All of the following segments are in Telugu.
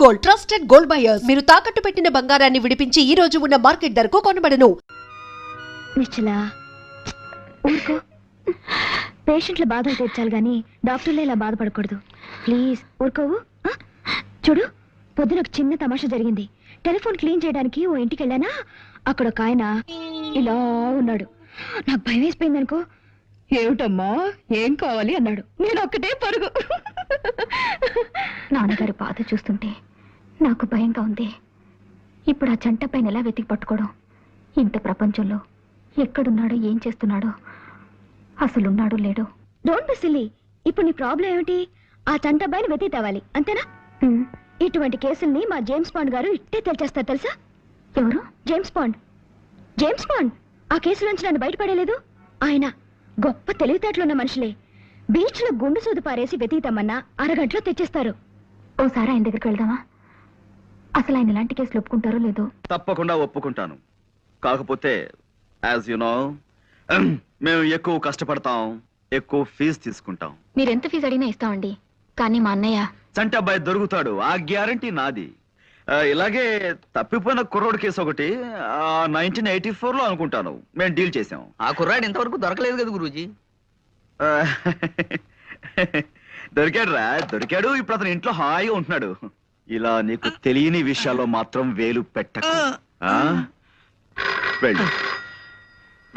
Gold, trusted gold buyers. మీరు తాకట్టు పెట్టిన బంగారాన్ని విడిపించి ఈ రోజు ఉన్న మార్కెట్ ధరకు కొనబడను. నిశ్చలా ఊరుకో. పేషెంట్ల బాధలు తీర్చాలి గాని డాక్టర్లే ఇలా బాధపడకూడదు. ప్లీజ్ ఊరుకోవు. చూడు, పొద్దున ఒక చిన్న తమాషా జరిగింది. టెలిఫోన్ క్లీన్ చేయడానికి ఓ ఇంటికి వెళ్ళానా, అక్కడ ఒక ఆయన ఇలా ఉన్నాడు. నాకు భయం వేసిపోయింది అనుకో. ఏమిటమ్మా, ఏం కావాలి అన్నాడు. నేను ఒక్కటే పరుగు. నాన్నగారు బాధ చూస్తుంటే నాకు భయంగా ఉంది. ఇప్పుడు ఆ జంట పైన ఎలా వెతికి పట్టుకోవడం? ఇంత ప్రపంచంలో ఎక్కడున్నాడో, ఏం చేస్తున్నాడో, అసలున్నాడో లేడో. Don't be silly. ఇప్పుడు నీ ప్రాబ్లం ఏమిటి? ఆ జంట పైన వెతికి తేవాలి, అంతేనా? ఇటువంటి కేసుల్ని మా జేమ్స్ బాండ్ గారు ఇట్టే తెలిచేస్తారు తెలుసా? ఎవరు? James bond. జేమ్స్ బాండ్ ఆ కేసులోంచి నన్ను బయటపడేలేదు. ఆయన గొప్ప తెలివితేటలున్న మనుషులే. బీచ్ లో గుండు సూదు పారేసి వెతీతామన్నా అరగంటలో తెచ్చేస్తారు. ఓసారి ఆయన దగ్గరికి వెళ్దామా? అసలు ఆయన ఇలాంటి కేసులు ఒప్పుకుంటారో లేదో. తప్పకుండా ఒప్పుకుంటాను. కాకపోతే యాజ్ యు నో, మేము ఎక్కువ కష్టపడతాం, ఎక్కువ ఫీజు తీసుకుంటాం. మీరెంత ఫీజు అడిగినా ఇస్తామండి. కానీ మా అన్నయ్య చంటి అబ్బాయి దొరుకుతాడు, ఆ గ్యారంటీ నాది. ఇలాగే తప్పిపోయిన కుర్రోడు కేసు ఒకటి 1984 లో అనుకుంటాను మేము డీల్ చేసాం. ఆ కుర్రాడు ఇంతవరకు దొరకలేదు కదా గురూజీ. దొరికాడురా, దొరికాడు. ఇప్పుడు అతను ఇంట్లో హాయిగా ఉంటున్నాడు. ఇలా నీకు తెలియని విషయాల్లో మాత్రం వేలు పెట్టకు. వెళ్ళి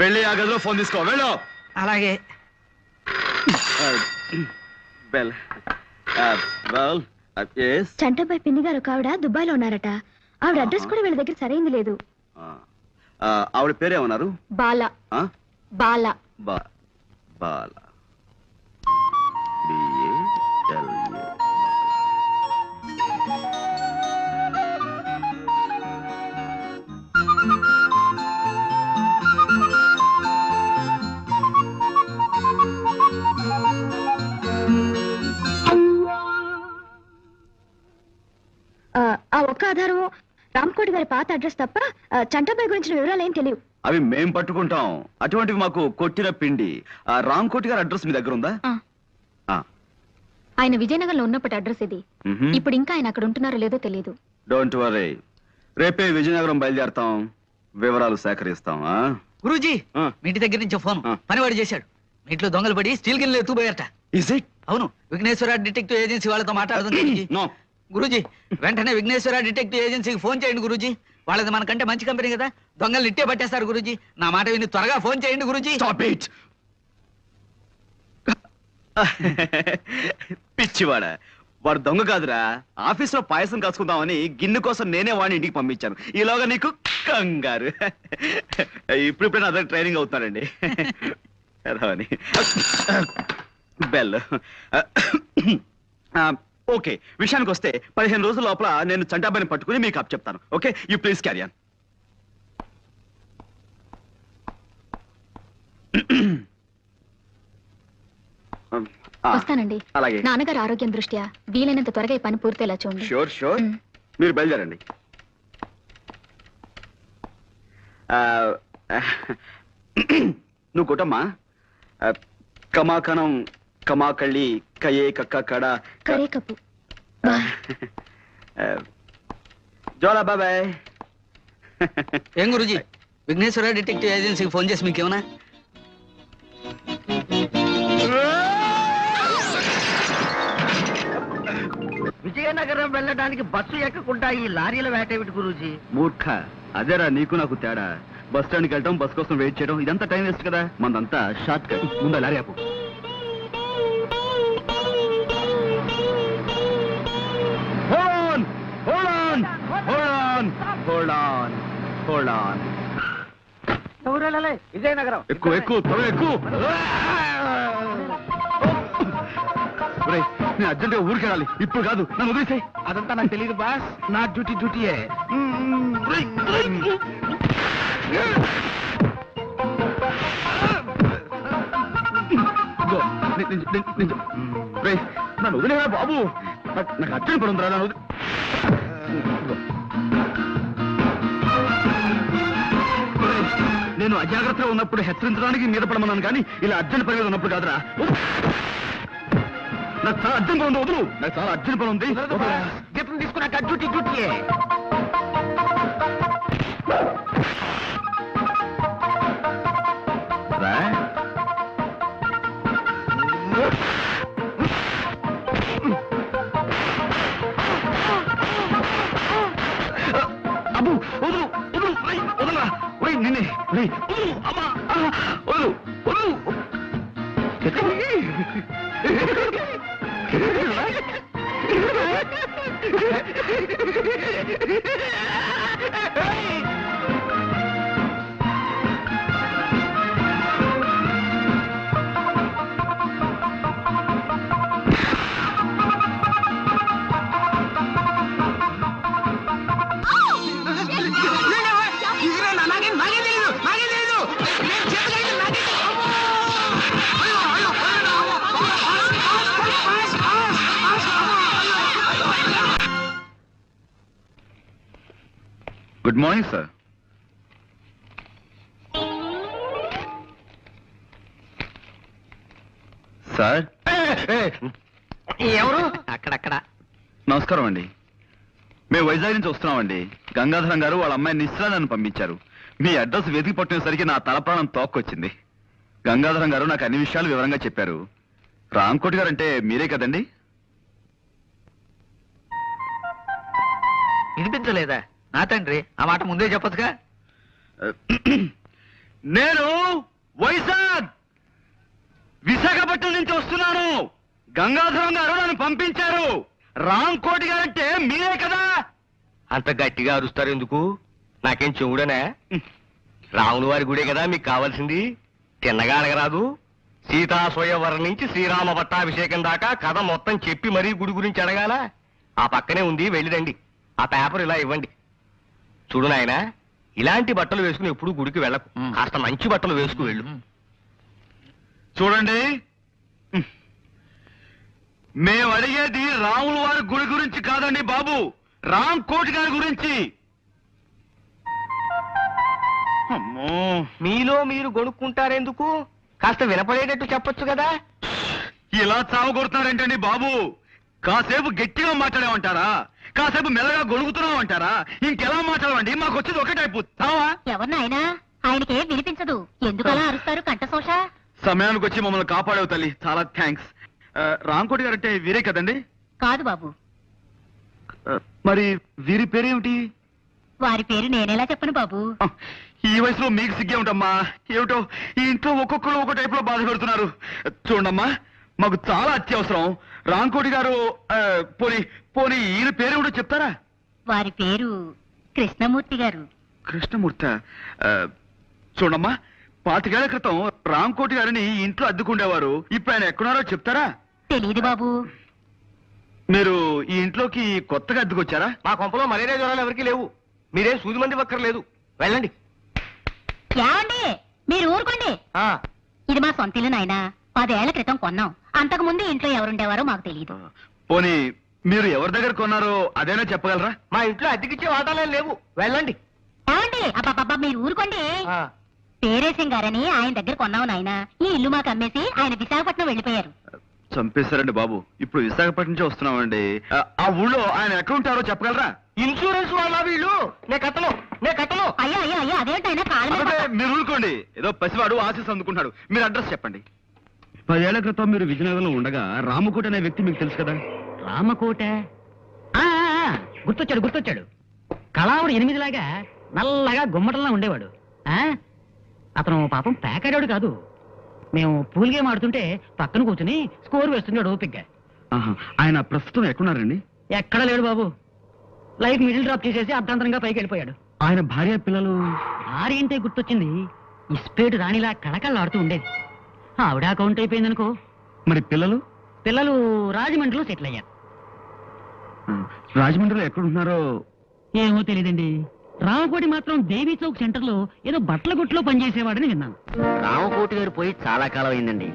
వెళ్ళి ఆ గదిలో ఫోన్ తీసుకో. వెళ్ళు. అలాగే. చంటపై పిన్ని గారు ఒక ఆవిడ దుబాయ్ లో ఉన్నారట. ఆవిడ అడ్రస్ కూడా వీళ్ళ దగ్గర సరైంది లేదు. ఆవిడ పేరేమన్నారు? బాలా. బాలా. బాలా. ఆ ఒక్క ఆధారం రామ్కోటి గారి పాత అడ్రస్ తప్ప చంటపై గురించిన వివరాలు ఏం తెలియవు. అవి మేం పట్టుకుంటాం. అటువంటివి మాకు కొట్టిన పిండి. రామ్కోటి గారి అడ్రస్ మీ దగ్గర ఉందా? ఆయన విజయనగరంలో ఉన్నప్పటి అడ్రస్ ఇది. ఇప్పుడు ఇంకా ఆయన అక్కడ ఉంటున్నారో లేదో తెలియదు. డోంట్ వరీ, రేపే విజయనగరం బయలుదేరతాం, వివరాలు సేకరిస్తాం. గురూజీ, మీ ఇంటి దగ్గర నుంచి ఫోన్ పనివాడు చేశాడు. మీ ఇంట్లో దొంగలు పడి స్టీల్ గిన్నెలు ఎత్తుపోయారట. Is it? అవును, విఘ్నేశ్వర డిటెక్టివ్ ఏజెన్సీ వాళ్ళతో మాట్లాడుతుంది. నో గురూజీ, వెంటనే విఘ్నేశ్వర డిటెక్టివ్ ఏజెన్సీకి ఫోన్ చేయండి గురూజీ. వాళ్ళది మనకంటే మంచి కంపెనీ కదా, దొంగలు ఇట్టే పట్టేస్తారు గురూజీ. నా మాట విని త్వరగా ఫోన్ చేయండి గురూజీ. Stop it. పిచ్చివాడా, వాడు దొంగ కాదురా. ఆఫీస్ లో పాయసం కాసుకుందామని గిన్నె కోసం నేనే వాడిని ఇంటికి పంపించాను. ఈలోగా నీకు కంగారు. ఇప్పుడిప్పుడే అదే ట్రైనింగ్ అవుతున్నారండి. అని బెల్. ఓకే, విషయానికి వస్తే 15 రోజుల లోపల నేను చంటాబాయిని పట్టుకుని మీకు అప్ చెప్తాను. Okay, you please carry on. వస్తానండి. అలాగే. నాన్నగారు ఆరోగ్యం దృష్ట్యా వీలైనంత త్వరగా ఈ పని పూర్తయ్యేలా చూడండి. Sure sure. మీరు బయలుదేరండి. నువ్వు కొట్టమ్మా. కమాకణం కమాకళ్ళి కయే కక్క కడ కరే కప్పు. జోలా బాబాయ్. ఏం గురూజీ, విఘ్నేశ్వర డిటెక్టివ్ ఏజెన్సీకి ఫోన్ చేసి మీకేమన్నా? విజయనగరం వెళ్ళడానికి బస్సు ఎక్కకుండా ఈ లారీల వేటేమిటి గురూజీ? మూర్ఖ, అదేరా నీకు నాకు తేడా. బస్ స్టాండ్కి వెళ్ళటం, బస్ కోసం వెయిట్ చేయడం, ఇదంతా టైం వేస్ట్ కదా. మనదంతా షార్ట్ కట్. ముందు లారీ ఆపు. విజయనగరం. ఎక్కువ ఎక్కువ త్వరగా ఎక్కువ. నేను అర్జెంట్ గా ఊరికి వెళ్ళాలి. ఇప్పుడు కాదు, నన్ను వదిలేసాయి. అదంతా నాకు తెలియదు బాస్. నా డ్యూటీయే. నన్ను వదిలేరా బాబు. నాకు అర్జెంట్ పడి ఉందిరా. నన్ను నేను అజాగ్రత్తగా ఉన్నప్పుడు హెచ్చరించడానికి మీద పడమన్నాను, కానీ ఇలా అర్జెంట్ పని మీద ఉన్నప్పుడు కాదురా. నాకు చాలా అర్జెంట్ పని ఉంది, వదులు. నాకు చాలా అర్జెంట్ పని ఉంది. మాత్రం తీసుకున్నాక డ్యూటీ డ్యూటీయే. రా. అబ్బు, వదులు, వదులు, ఒరేయ్, వదలరా. ఒరేయ్, నిన్నే, ఒరేయ్, వదులు, అమ్మా, వదులు, వదులు. Good morning sir. సార్, ఎవరు? అక్కడక్కడ నమస్కారం అండి. మేము వైజాగ్ నుంచి వస్తున్నామండి. గంగాధరం గారు వాళ్ళ అమ్మాయి నిశ్చల నన్ను పంపించారు. మీ అడ్రస్ వెతికి పట్టినసరికి నా తల ప్రాణం తోక్కొచ్చింది. గంగాధరం గారు నాకు అన్ని విషయాలు వివరంగా చెప్పారు. రాంకోటి గారు అంటే మీరే కదండి? వినిపించలేదా? నా తండ్రి, ఆ మాట ముందే చెప్పొచ్చుగా. నేను వైజాగ్ విశాఖపట్నం నుంచి వస్తున్నాను. గంగాధరం గారు నన్ను పంపించారు. రాంకోటి గారు అంటే మీరే కదా? అంత గట్టిగా అరుస్తారు ఎందుకు? నాకేం చెవుడనా? రాముల వారి గుడే కదా మీకు కావాల్సింది. తిన్నగా అడగరాదు. సీతా స్వయంవరం నుంచి శ్రీరామ పట్టాభిషేకం దాకా కథ మొత్తం చెప్పి మరీ గుడి గురించి అడగాల. ఆ పక్కనే ఉంది, వెళ్ళిరండి. ఆ పేపర్ ఇలా ఇవ్వండి. చూడు నాయనా, ఇలాంటి బట్టలు వేసుకుని ఎప్పుడు గుడికి వెళ్ళకు. కాస్త మంచి బట్టలు వేసుకు వెళ్ళు. చూడండి, మేము అడిగేది రాముల వారి గుడి గురించి కాదండి బాబు, రాంకోటి గారి గురించి. అమ్మో, మీలో మీరు గొనుక్కుంటారెందుకు? కాస్త వినపడేటట్టు చెప్పొచ్చు కదా. ఇలా చావగొడుతున్నారేంటండి బాబు? కాసేపు గట్టిగా మాట్లాడేమంటారా? కాసేపు మెల్లగా గొడుగుతున్నామంటారా? ఇంకెలా మాట్లాడమండి? మాకు వచ్చేది ఒకటే అయిపోతావా? ఎవరినైనా ఆయనకే వినిపించదు. ఎందుకలా అరుస్తారు కంఠశోష? సమయానికి వచ్చి మమ్మల్ని కాపాడేవు తల్లి, చాలా థ్యాంక్స్. రాంకోటి గారు అంటే వీరే కదండి? కాదు బాబు, మరి వీరి పేరేమిటి? వారి పేరు నేనేలా చెప్పను బాబు. ఈ వయసులో మీకు సిగ్గే ఉంటమ్మా. ఏమిటో ఈ ఇంట్లో ఒక్కొక్కరు ఒక టైప్ లో బాధ పెడుతున్నారు. చూడమ్మా, మాకు చాలా అత్యవసరం. రాంకోటి గారు పోనీ పోనీ ఈయన పేరేమిటో చెప్తారా? వారి పేరు కృష్ణమూర్తి గారు. కృష్ణమూర్తి. చూడమ్మా, 25 ఏళ్ల క్రితం రాంకోటి గారిని ఈ ఇంట్లో అద్దుకుండేవారు. ఇప్పుడు ఆయన ఎక్కడున్నారో చెప్తారా? తెలీదు బాబు. మీరు ఈ ఇంట్లోకి కొత్తగా అద్దుకొచ్చారా? మా కొంపలో మలేరియా జ్వరాలు ఎవరికీ లేవు. మీరేం సూది మంది పక్కర్లేదు. వెళ్ళండి. ఏమండి, మీరు ఊరుకోండి. ఇది మా సొంత ఇల్లు నాయనా. 10 ఏళ్ల క్రితం కొన్నాం. అంతకు ముందు ఇంట్లో ఎవరుండేవారో మాకు తెలియదు. పోనీ మీరు ఎవరి దగ్గర కొన్నారో అదేనా చెప్పగలరా? మా ఇంట్లో అద్దెకిచ్చే వాటాలే లేవు. వెళ్ళండి. ఏమండి, అబ్బాబ్బా మీరు ఊరుకోండి. పేరేశం గారని ఆయన దగ్గర కొన్నావు నాయనా. ఈ ఇల్లు మాకు అమ్మేసి ఆయన విశాఖపట్నం వెళ్ళిపోయారు. చంపేశారండి బాబు. ఇప్పుడు విశాఖపట్నం నుంచి వస్తున్నామండి. ఆ ఊళ్ళో ఆయన ఎక్కడ ఉంటారో చెప్పగలరా? ఇన్సూరెన్స్ వాళ్ళ వీళ్ళు. నే కట్టను. అయ్యా అయ్యా అయ్యా, అదేంటైనా కాళ్ళ మీద అబ్బే, మీరు ఊరుకోండి. ఏదో పసివాడు ఆశీస్ అందుకుంటాడు. మీరు అడ్రస్ చెప్పండి. 10 ఏళ్ల క్రితం మీరు విజయనగరంలో ఉండగా రామకోట అనే వ్యక్తి మీకు తెలుసు కదా? రామకోట గుర్తొచ్చాడు. కళావుడు 8లాగా నల్లగా గుమ్మటంలా ఉండేవాడు. అతను పాపం పేకాడాడు కాదు. మేము పూల్ గేమ్ ఆడుతుంటే పక్కన కూర్చుని స్కోర్ వేస్తున్నాడు ఓపిగ్గా. ఆయన ప్రస్తుతం ఎక్కడున్నారండి? ఎక్కడ లేడు బాబు. లైఫ్ మిడిల్ డ్రాప్ చేసేసి అర్ధాంతరంగా పైకి వెళ్ళిపోయాడు. ఆయన భార్య పిల్లలు? భార్యంటే గుర్తొచ్చింది. ఇస్పేటు రాణిలా కళకళలాడుతూ ఉండేది. ఆవిడ అకౌంట్ అయిపోయిందనుకో. మరి పిల్లలు? పిల్లలు రాజమండ్రిలో సెటిల్ అయ్యారు. రాజమండ్రిలో ఎక్కడున్నారో ఏమో తెలియదండి. రామకోటి మాత్రం దేవీ చౌక్ సెంటర్ లో ఏదో బట్టల గుట్లో పనిచేసేవాడని విన్నాను. రామకోటి గారు పోయి చాలా కాలం అయిందండి.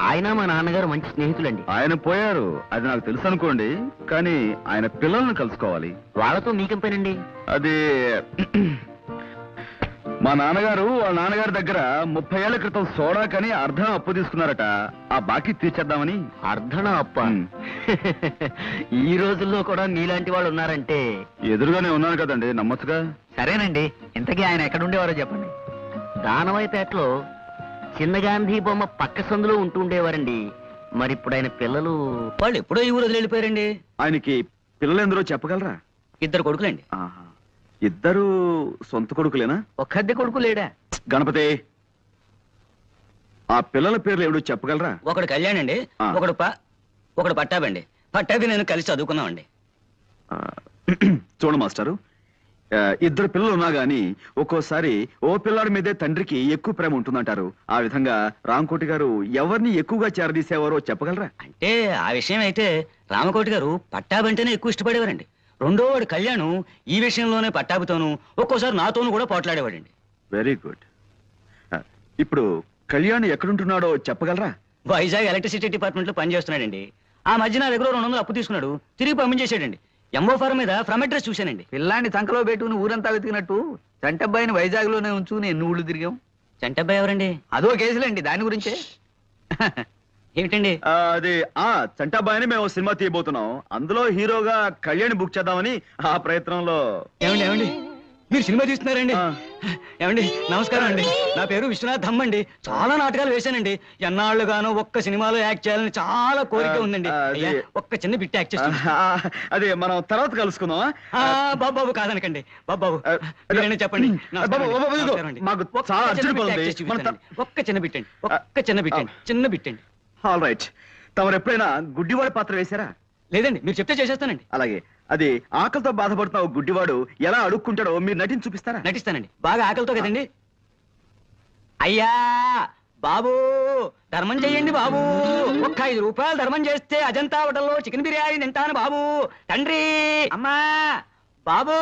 ఆయన మా నాన్నగారు మంచి స్నేహితులండి. ఆయన పోయారు, అది నాకు తెలుసు అనుకోండి. కానీ ఆయన పిల్లల్ని కలుసుకోవాలి. వాళ్ళతో మీకేం పనండి? అది మా నాన్నగారు వాళ్ళ నాన్నగారి దగ్గర 30 ఏళ్ల క్రితం సోడా కని అర్ధం అప్పు తీసుకున్నారట. ఆ బాకీ తీర్చేద్దామని. అర్ధన అప్ప ఉమ్. ఈ రోజుల్లో కూడా మీలాంటి వాళ్ళు ఉన్నారంటే ఎదురుగానే ఉన్నాను కదండి, నమ్మచ్చుగా. సరేనండి, ఇంతకీ ఆయన ఎక్కడ ఉండేవారో చెప్పండి. దానవైపేటలో చిన్న గాంధీ బొమ్మ పక్క సందులో ఉంటూ ఉండేవారండి. మరి ఇప్పుడు ఆయన పిల్లలు వాళ్ళు ఎప్పుడో ఈ ఊరు వదిలి వెళ్ళిపోయారండి. ఆయనకి పిల్లలెందరో చెప్పగలరా? 2 కొడుకులండి. ఆహా. ఇద్దరు సొంత కొడుకులేనా? ఒక్కద్దె కొడుకు లేడా? గణపతి, ఆ పిల్లల పేర్లు ఏమిటో చెప్పగలరా? ఒకడు కళ్యాణ్ అండి, ఆ. ఒకడు పట్టాబండి. పట్టాభి నేను కలిసి చదువుకున్నామండి. ఆ, చూడు మాస్టారు, ఇద్దరు పిల్లలు ఉన్నా గాని ఒక్కోసారి ఓ పిల్లాడి మీదే తండ్రికి ఎక్కువ ప్రేమ ఉంటుందంటారు. ఆ విధంగా రామకోటి గారు ఎవరిని ఎక్కువగా చేరదీసేవారో చెప్పగలరా? అంటే ఆ విషయం అయితే రామకోటి గారు పట్టాబంటేనే ఎక్కువ ఇష్టపడేవారండి. రెండో వాడు కళ్యాణ్ ఈ విషయంలోనే పట్టాభితోనూ ఒక్కోసారి నాతోనూ కూడా పోట్లాడేవాడండి. Very good. ఇప్పుడు కళ్యాణ్ ఎక్కడుంటున్నాడో చెప్పగలరా? వైజాగ్ ఎలక్ట్రిసిటీ డిపార్ట్మెంట్ లో పనిచేస్తున్నాడండి. ఆ మధ్య నా దగ్గర 200 అప్పు తీసుకున్నాడు, తిరిగి పంపించేసాడండి. ఎంఓ ఫారం మీద ఫ్రమ్ అడ్రస్ చూశానండి. పిల్లాన్ని సంకలో పెట్టుకుని ఊరంతా వెతికినట్టు చంటబ్బాయిని వైజాగ్ లోనే ఉంచుకుని ఎన్ని ఊళ్ళు తిరిగాం. చంటబ్బాయి ఎవరండి? అదో కేసులేండి, దాని గురించే. ఏమిటండి? అది చంటాబాయిని మేము సినిమా తీయబోతున్నాం. అందులో హీరోగా కళ్యాణ్ బుక్ చేద్దామని ఆ ప్రయత్నంలో. ఏమండి మీరు సినిమా తీస్తున్నారండి? ఆ. ఏమండి నమస్కారం అండి, నా పేరు విశ్వనాథ్ ధమ్ అండి. చాలా నాటకాలు వేశానండి. ఎన్నాళ్ళుగానో ఒక్క సినిమాలో యాక్ట్ చేయాలని చాలా కోరిక ఉందండి. అది- అయ్యా, ఒక్క చిన్న బిట్ యాక్ట్ చేస్తాను. అదే మనం తర్వాత కలుసుకుందామా? బాబు కాదనకండి. బాబు ఆ, మీరైనా చెప్పండి. బాబు, బాబు, ఇదిగో, మాకు చాలా అర్జెంట్ పని ఉంది. ఒక్క చిన్న బిట్టండి, ఒక్క చిన్న బిట్టండి, చిన్న బిట్టండి. All right. తమరు ఎప్పుడైనా గుడ్డివాడి పాత్ర వేశారా? లేదండి, మీరు చెప్తే చేసేస్తానండి. అలాగే. అది ఆకలితో బాధపడుతున్న ఓ గుడ్డివాడు ఎలా అడుక్కుంటాడో మీరు నటించి చూపిస్తారా? నటిస్తానండి. బాగా ఆకలితో కదండి. అయ్యా బాబు, ధర్మం చెయ్యండి బాబు. ఒక్క 5 రూపాయలు ధర్మం చేస్తే అజంతా హోటల్లో చికెన్ బిర్యానీ తింటాను బాబు. తండ్రి, అమ్మా, బాబు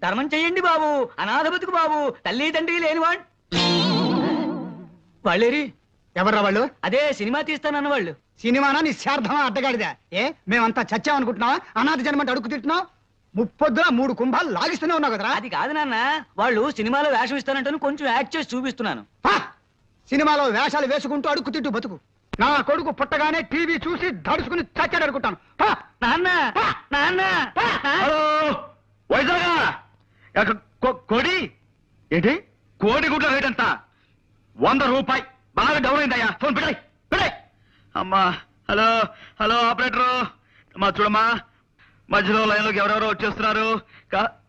ధర్మం చెయ్యండి బాబు. అనాథ బతుకు బాబు, తల్లి తండ్రి లేనివాడు. వాళ్ళేరి ఎవర్రా వాళ్ళు? అదే సినిమా తీస్తానన్న వాళ్ళు. సినిమానా నిశ్చార్థమా అడ్డగాడిదా? మేమంతా చచ్చామనుకుంటున్నావా? అనాథ జన్మంటే అడుగు తింటున్నావు. ముప్పొద్దున 3 కుంభాలు లాగిస్తూనే ఉన్నావు కదరా. అది కాదు నాన్న, వాళ్ళు సినిమాలో వేషం ఇస్తానంటాను, కొంచెం యాక్ట్ చేసి చూపిస్తున్నాను. హా! సినిమాలో వేషాలు వేసుకుంటూ అడుక్కు తింటూ బతుకు. నా కొడుకు పుట్టగానే టీవీ చూసి దడుచుకుని చచ్చాడు అనుకుంటాను. హా! నాన్న నాన్న హలో వైజాగ్, కోడి ఏంటి? కోడి గుడ్ల రేట్ ఎంత? 100 రూపాయి. బాగా డౌన్ అయిందయ్యా. ఫోన్ పెట్టాయి పెట్టాయి. అమ్మా, హలో హలో ఆపరేటరు, మా చూడమ్మా, మధ్యలో లైన్లోకి ఎవరెవరో వచ్చేస్తున్నారు.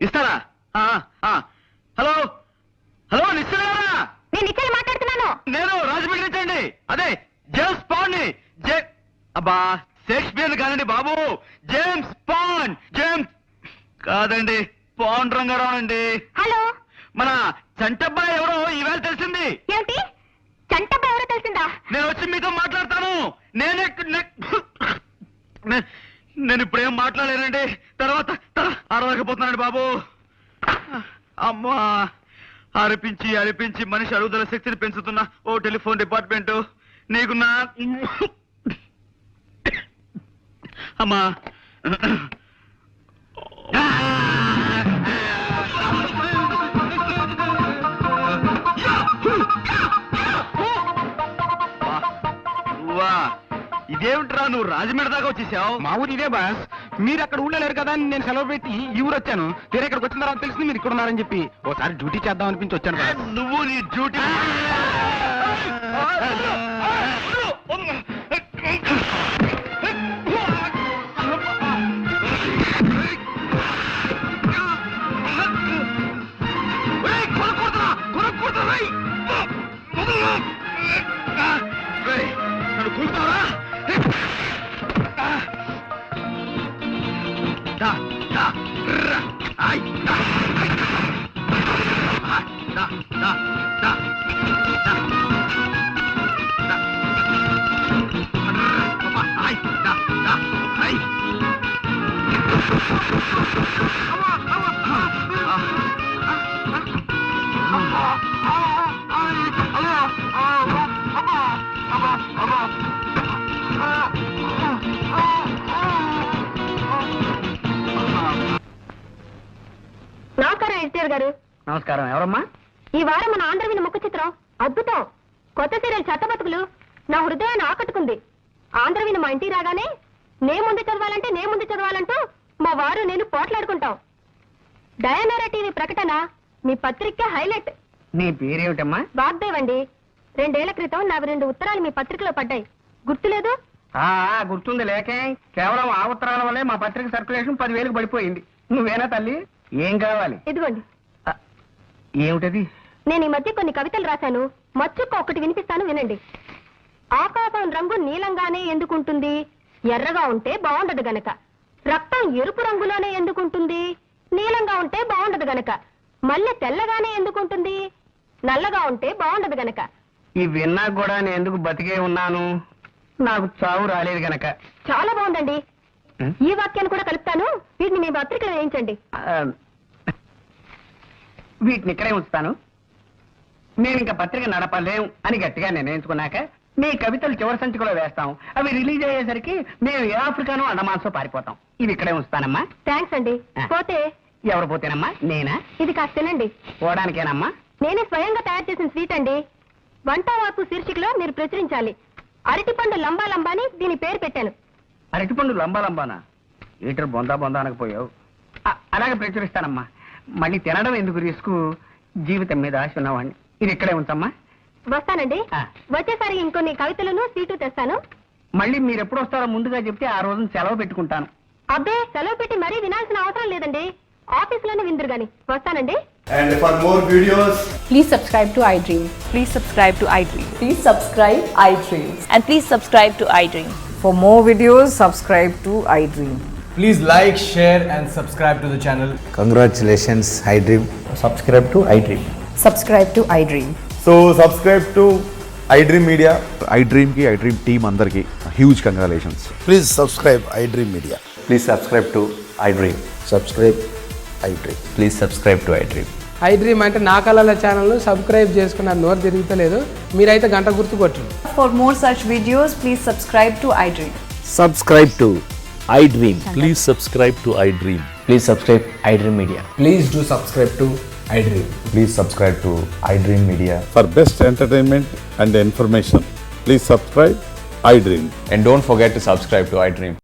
ఇస్తారా? హలో హలో, నిశ్చయరా? నేను ఇక్కడ మాట్లాడుతున్నాను. నేను రాజమండ్రి నుంచి అండి. అదే జేమ్స్ పాండ్ ని. అబ్బా, షేక్స్పియర్ కాదండి బాబు, జేమ్స్ పాండ్. జేమ్స్ కాదండి, పాండ్ రంగారావు అండి. హలో, మన చంటబ్బాయి ఎవరో ఈవేళ తెలిసింది. ఏమిటి? చంటబ్బా ఎవరో తెలిసిందా? నేను వచ్చి మీతో మాట్లాడతాను. నేను ఇప్పుడేం మాట్లాడలేనండి. తర్వాత అరవకపోతున్నానండి బాబు. అమ్మా, అరిపించి అరిపించి మనిషి అరుగుదల శక్తిని పెంచుతున్న ఓ టెలిఫోన్ డిపార్ట్మెంట్ నీకు నా అమ్మా. వా, ఇదేమిట్రా నువ్వు రాజమండ్రి దాకా వచ్చేసావు? మా ఊరు ఇదే బాస్. మీరు అక్కడ ఉండలేరు కదా అని నేను సెలవు పెట్టి ఈ ఊరు వచ్చాను. తీరా ఇక్కడికి వచ్చిన తర్వాత తెలిసింది మీరు ఇక్కడ ఉన్నారని చెప్పి ఓసారి డ్యూటీ చేద్దాం అనిపించి వచ్చాను బాస్. నువ్వు నీ డ్యూటీ. నన్ను కూలుతావా? నమస్కారం ఎన్టీఆర్ గారు. నమస్కారం. ఎవరమ్మా? ఈ వారం మన ఆంధ్రవిని ముఖ చిత్రం అద్భుతం. కొత్త సీరియల్ చెత్త బతుకులు నా హృదయాన్ని ఆకట్టుకుంది. ఆంధ్రవిని మా ఇంటికి రాగానే నే ముందు చదవాలంటూ మా వారు నేను పోట్లాడుకుంటాం. డయానారా టీవీ ప్రకటన మీ పత్రిక హైలైట్. నీ పేరేమిటమ్మా? వాగ్దేవ్ అండి. 2 ఏళ్ల క్రితం నావి 2 ఉత్తరాలు మీ పత్రికలో పడ్డాయి, గుర్తులేదు? గుర్తుంది లేకే. కేవలం ఆ ఉత్తరాల వల్లే మా పత్రిక సర్క్యులేషన్ 10,000 పడిపోయింది. నువ్వేనా తల్లి? ఏం కావాలి? ఇదిగోండి. ఏమిటది? నేను ఈ మధ్య కొన్ని కవితలు రాశాను, మచ్చుక్క ఒకటి వినిపిస్తాను, వినండి. ఆకాశం రంగు నీలంగానే ఎందుకుంటుంది, ఎర్రగా ఉంటే బాగుండదు గనక. రక్తం ఎరుపు రంగులోనే ఎందుకుంటుంది, నీలంగా ఉంటే బాగుండదు గనక. మల్లె తెల్లగానే ఎందుకుంటుంది, నల్లగా ఉంటే బాగుండదు గనక. ఈ విన్నా కూడా నేను ఎందుకు బతికే ఉన్నాను, నాకు చావు రాలేదు గనక. చాలా బాగుందండి. ఈ వాక్యాన్ని కూడా కలుపుతాను, వీటిని మీ పత్రికలో వేయించండి. వీటిని ఇక్కడే ఉంచుతాను. మేము ఇంకా పత్రిక నడపలేం అని గట్టిగా నిర్ణయించుకున్నాక మీ కవితలు చివరి సంచికలో వేస్తాం. అవి రిలీజ్ అయ్యేసరికి మేము ఏ ఆఫ్రికానో అండమాన్సో పారిపోతాం. ఇవి ఇక్కడే ఉంచుతానమ్మా. థ్యాంక్స్ అండి. పోతే ఎవరు పోతేనమ్మా? నేనా? ఇది కాస్త తినండి. పోవడానికేనమ్మా? నేనే స్వయంగా తయారు చేసిన స్వీట్ అండి. వంటవాకు శీర్షికలో మీరు ప్రచురించాలి. అరటిపండు లంబా లంబాని దీని పేరు పెట్టాను. అరటిపండు లంబా లంబానా? ఈటర్ బొందా బొందా అనకపోయావు. అలాగే ప్రచురిస్తానమ్మా. మళ్ళీ తినడం ఎందుకు రిస్క్, జీవితం మీద ఆశ ఉన్నవాడిని. ఇది ఇక్కడే ఉంచమ్మా. వస్తానండి. వచ్చేసారి ఇంకొన్ని కవితలను స్వీటు తెస్తాను. మళ్ళీ మీరు ఎప్పుడు వస్తారో ముందుగా చెప్తే ఆ రోజున సెలవు పెట్టుకుంటాను. అబ్బే, సెలవు పెట్టి మరీ వినాల్సిన అవసరం లేదండి, ఆఫీసులోనే విందురు గాని. వస్తానండి. And for more videos, Please subscribe to iDream. Please subscribe to iDream. Please subscribe iDream. And please subscribe to iDream. For more videos, subscribe to iDream. please like, share and subscribe to the channel. Congratulations, iDream. Subscribe to iDream. Subscribe to iDream. So subscribe to iDream Media. iDream ki iDream team andarki huge congratulations. Please subscribe iDream Media. Please subscribe to iDream. Subscribe iDream. Please subscribe to iDream. iDream అంటే నా కళల ఛానల్ సబ్స్క్రైబ్ చేసుకున్న నోరు తిరుగుతలేదు. మీరైతే గంట గుర్తు కొట్టండి. For more such videos, please subscribe to iDream. Subscribe to iDream. Please subscribe to iDream. Please subscribe iDream Media. Please do subscribe to iDream. Please subscribe to iDream Media. For best entertainment and information, please subscribe iDream. And don't forget to subscribe to iDream.